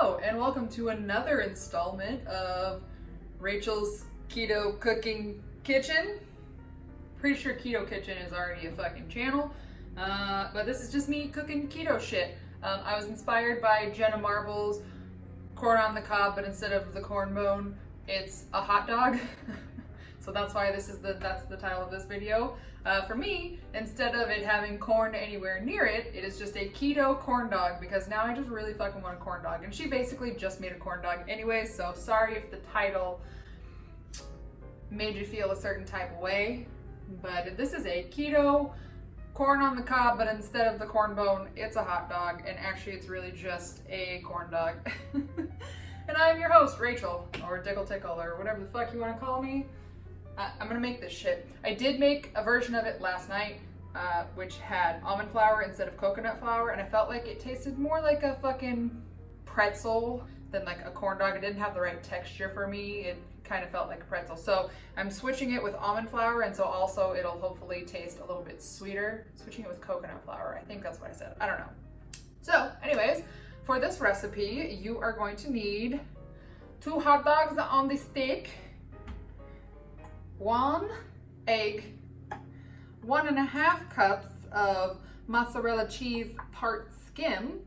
Hello, and welcome to another installment of Rachel's Keto Cooking Kitchen. Pretty sure Keto Kitchen is already a fucking channel, but this is just me cooking keto shit. I was inspired by Jenna Marvel's corn on the cob, but instead of the corn bone, it's a hot dog. So that's why that's the title of this video. For me, instead of it having corn anywhere near it, it is just a keto corn dog because now I just really fucking want a corn dog. And she basically just made a corn dog anyway, so sorry if the title made you feel a certain type of way. But this is a keto corn on the cob, but instead of the corn bone, it's a hot dog. And actually it's really just a corn dog. And I'm your host, Rachel, or DickleTickle, or whatever the fuck you want to call me. I'm gonna make this shit. I did make a version of it last night, which had almond flour instead of coconut flour, and I felt like it tasted more like a fucking pretzel than like a corn dog. It didn't have the right texture for me. It kind of felt like a pretzel. So I'm switching it with almond flour, and so also it'll hopefully taste a little bit sweeter. Switching it with coconut flour, I think that's what I said. I don't know. So anyways, for this recipe, you are going to need 2 hot dogs on the stick, 1 egg, 1.5 cups of mozzarella cheese part skim,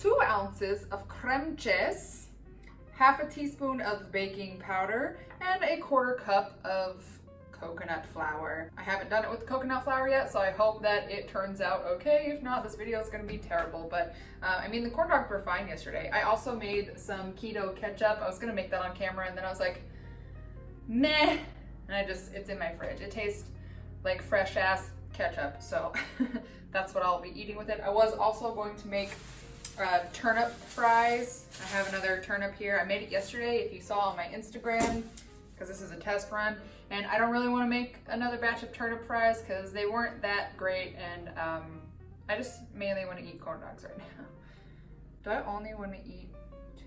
2 ounces of creme cheese, half a teaspoon of baking powder, and a 1/4 cup of coconut flour. I haven't done it with coconut flour yet, so I hope that it turns out okay. If not, this video is going to be terrible. But I mean, the corn dogs were fine yesterday. I also made some keto ketchup. I was going to make that on camera, and then I was like, meh. And it's in my fridge. It tastes like fresh ass ketchup, so that's what I'll be eating with it. I was also going to make turnip fries. I have another turnip here. I made it yesterday, if you saw on my Instagram, because this is a test run. And I don't really want to make another batch of turnip fries because they weren't that great, and I just mainly want to eat corn dogs right now. Do I only want to eat 2?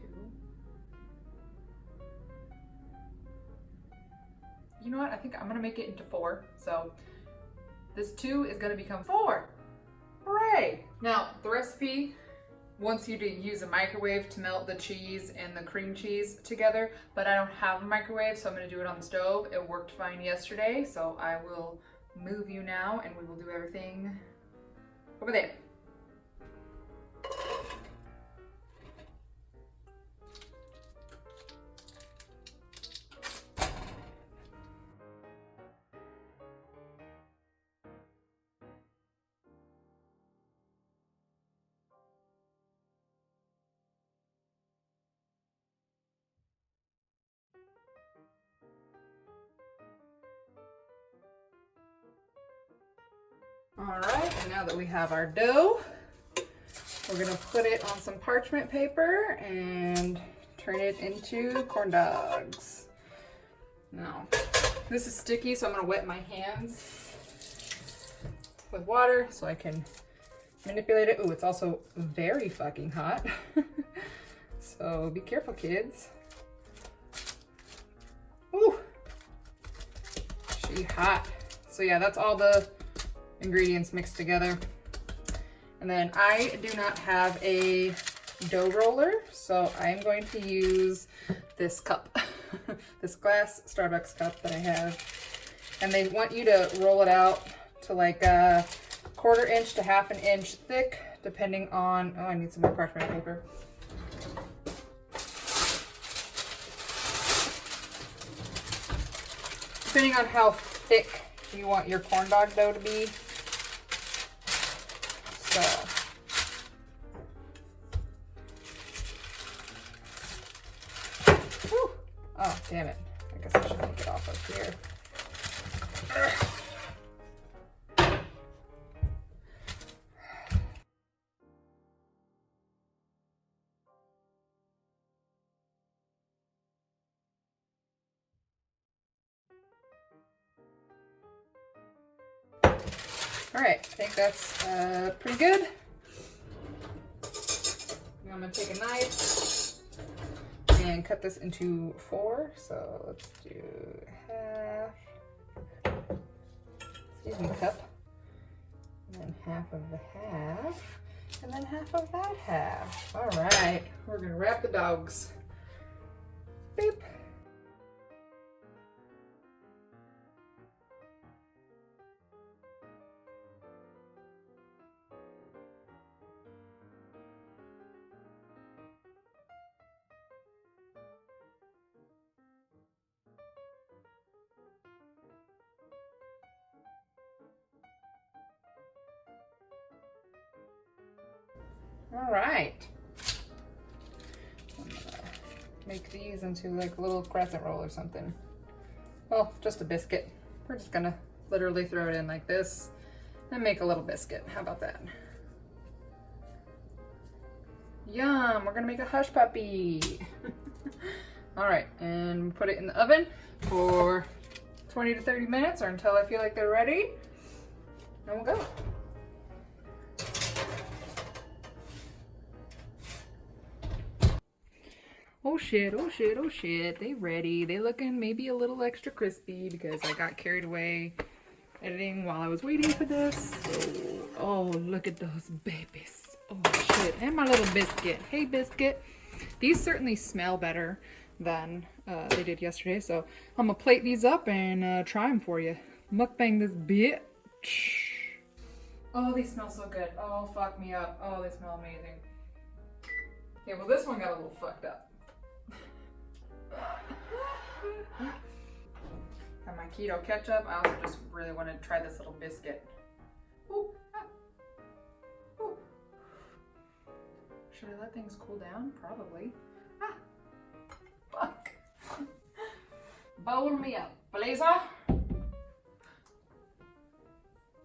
You know what? I think I'm gonna make it into 4. So this 2 is gonna become 4. Hooray! Now, the recipe wants you to use a microwave to melt the cheese and the cream cheese together, but I don't have a microwave, so I'm gonna do it on the stove. It worked fine yesterday, so I will move you now and we will do everything over there. All right, and now that we have our dough, we're gonna put it on some parchment paper and turn it into corn dogs. Now, this is sticky, so I'm gonna wet my hands with water so I can manipulate it. Ooh, it's also very fucking hot. So be careful, kids. Ooh, she hot. So yeah, that's all the ingredients mixed together. And then I do not have a dough roller, so I'm going to use this cup, this glass Starbucks cup that I have. And they want you to roll it out to like a 1/4 inch to 1/2 inch thick, depending on, oh, I need some more parchment paper. Depending on how thick you want your corn dog dough to be. So, whew. Oh, damn it. I guess I should take it off up here. All right, I think that's pretty good. Now I'm gonna take a knife and cut this into 4. So let's do half, excuse me, cup, and then half of the half. And then half of that half. All right, we're gonna wrap the dogs. Beep. All right. I'm gonna make these into like a little crescent roll or something. Well, just a biscuit. We're just gonna literally throw it in like this and make a little biscuit. How about that? Yum, we're gonna make a hush puppy. All right, and put it in the oven for 20 to 30 minutes or until I feel like they're ready. And we'll go. Oh shit, oh shit, oh shit, they ready. They looking maybe a little extra crispy because I got carried away editing while I was waiting for this. So, oh, look at those babies. Oh shit, and my little biscuit. Hey biscuit. These certainly smell better than they did yesterday. So I'm gonna plate these up and try them for you. Mukbang this bitch. Oh, these smell so good. Oh, fuck me up. Oh, they smell amazing. Okay, well this one got a little fucked up. Got my keto ketchup. I also just really want to try this little biscuit. Ooh, ah. Ooh. Should I let things cool down? Probably. Ah. Fuck. Bowl me up, blazer. Look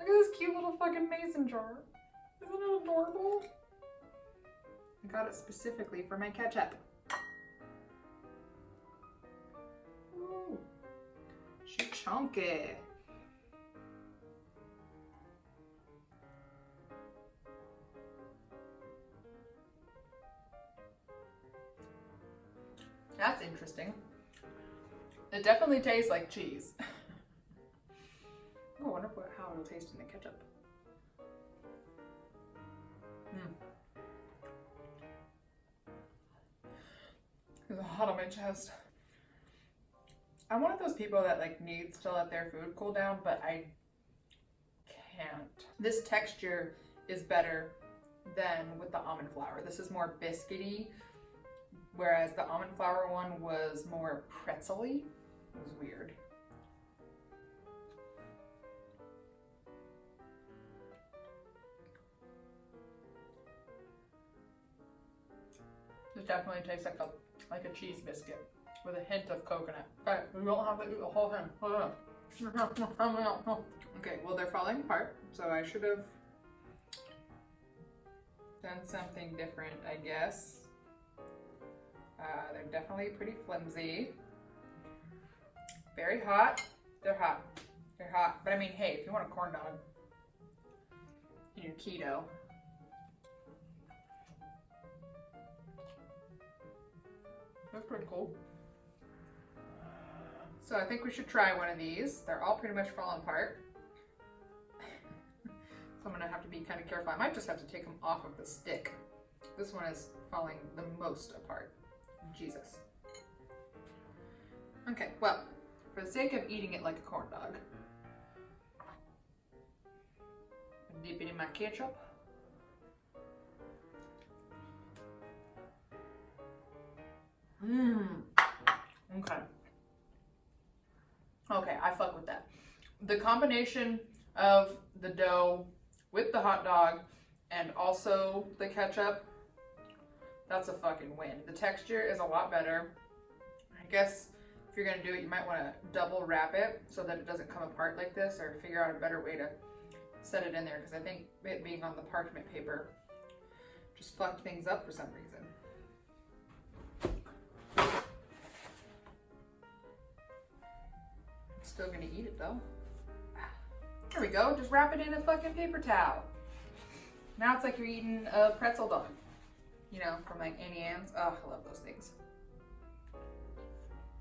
at this cute little fucking mason jar. Isn't it adorable? I got it specifically for my ketchup. Ooh, she chunky. That's interesting. It definitely tastes like cheese. Oh, I wonder how it'll taste in the ketchup. It's hot on my chest. I'm one of those people that like needs to let their food cool down, but I can't. This texture is better than with the almond flour. This is more biscuity, whereas the almond flour one was more pretzel-y. It was weird. It definitely tastes like a cheese biscuit with a hint of coconut. Okay, we don't have to eat the whole thing. Okay, well they're falling apart, so I should have done something different, I guess. They're definitely pretty flimsy. Very hot. They're hot. They're hot. But I mean, hey, if you want a corn dog in your keto, that's pretty cool. So I think we should try one of these. They're all pretty much falling apart. So I'm gonna have to be kind of careful. I might just have to take them off of the stick. This one is falling the most apart. Jesus. Okay, well, for the sake of eating it like a corn dog, dip it in my ketchup. Okay. Okay, I fuck with that. The combination of the dough with the hot dog and also the ketchup, that's a fucking win. The texture is a lot better. I guess if you're gonna do it, you might want to double wrap it so that it doesn't come apart like this, or figure out a better way to set it in there, because I think it being on the parchment paper just fucked things up for some reason. Still gonna eat it though. There we go, just wrap it in a fucking paper towel. Now it's like you're eating a pretzel dog. You know, from like Annie Ann's. Oh, I love those things.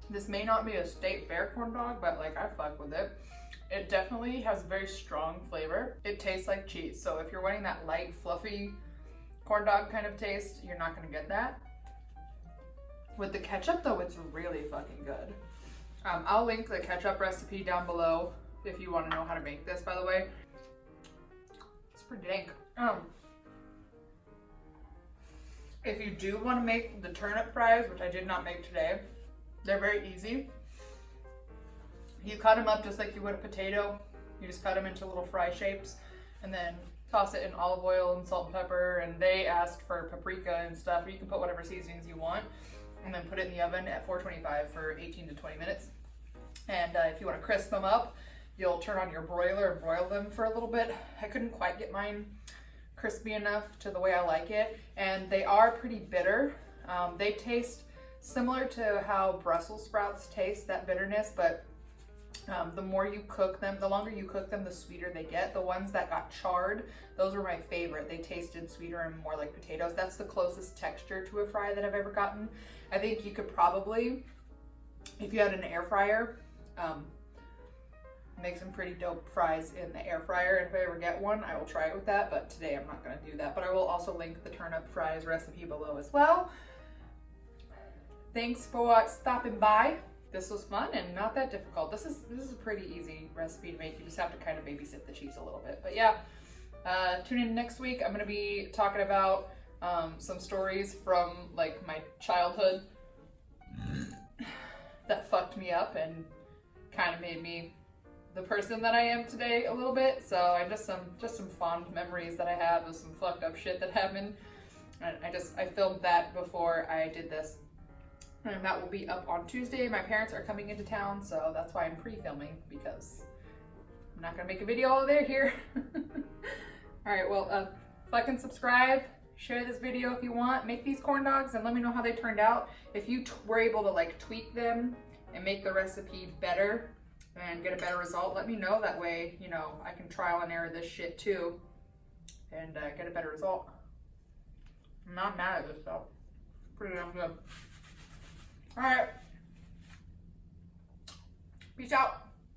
This may not be a state fair corn dog, but like I fuck with it. It definitely has very strong flavor. It tastes like cheese. So if you're wanting that light, fluffy corn dog kind of taste, you're not gonna get that. With the ketchup though, it's really fucking good. I'll link the ketchup recipe down below if you want to know how to make this, by the way. It's pretty dank. If you do want to make the turnip fries, which I did not make today, they're very easy. You cut them up just like you would a potato. You just cut them into little fry shapes and then toss it in olive oil and salt and pepper. And they asked for paprika and stuff. You can put whatever seasonings you want and then put it in the oven at 425 for 18 to 20 minutes. And if you want to crisp them up, you'll turn on your broiler and broil them for a little bit. I couldn't quite get mine crispy enough to the way I like it. And they are pretty bitter. They taste similar to how Brussels sprouts taste, that bitterness, but the more you cook them, the longer you cook them, the sweeter they get. The ones that got charred, those were my favorite. They tasted sweeter and more like potatoes. That's the closest texture to a fry that I've ever gotten. I think you could probably, if you had an air fryer, make some pretty dope fries in the air fryer. And if I ever get one, I will try it with that, but today I'm not gonna do that. But I will also link the turnip fries recipe below as well. Thanks for stopping by. This was fun and not that difficult. This is a pretty easy recipe to make. You just have to kind of babysit the cheese a little bit. But yeah, tune in next week. I'm gonna be talking about some stories from like my childhood that fucked me up and kind of made me the person that I am today a little bit. So I just some fond memories that I have of some fucked up shit that happened. And I filmed that before I did this. And that will be up on Tuesday. My parents are coming into town, so that's why I'm pre-filming, because I'm not gonna make a video while they're here. All right, well, fucking subscribe, share this video if you want, make these corn dogs and let me know how they turned out. If you were able to like tweak them and make the recipe better and get a better result, let me know. That way, you know, I can trial and error this shit too and get a better result. I'm not mad at this though. Pretty damn good. All right. Peace out.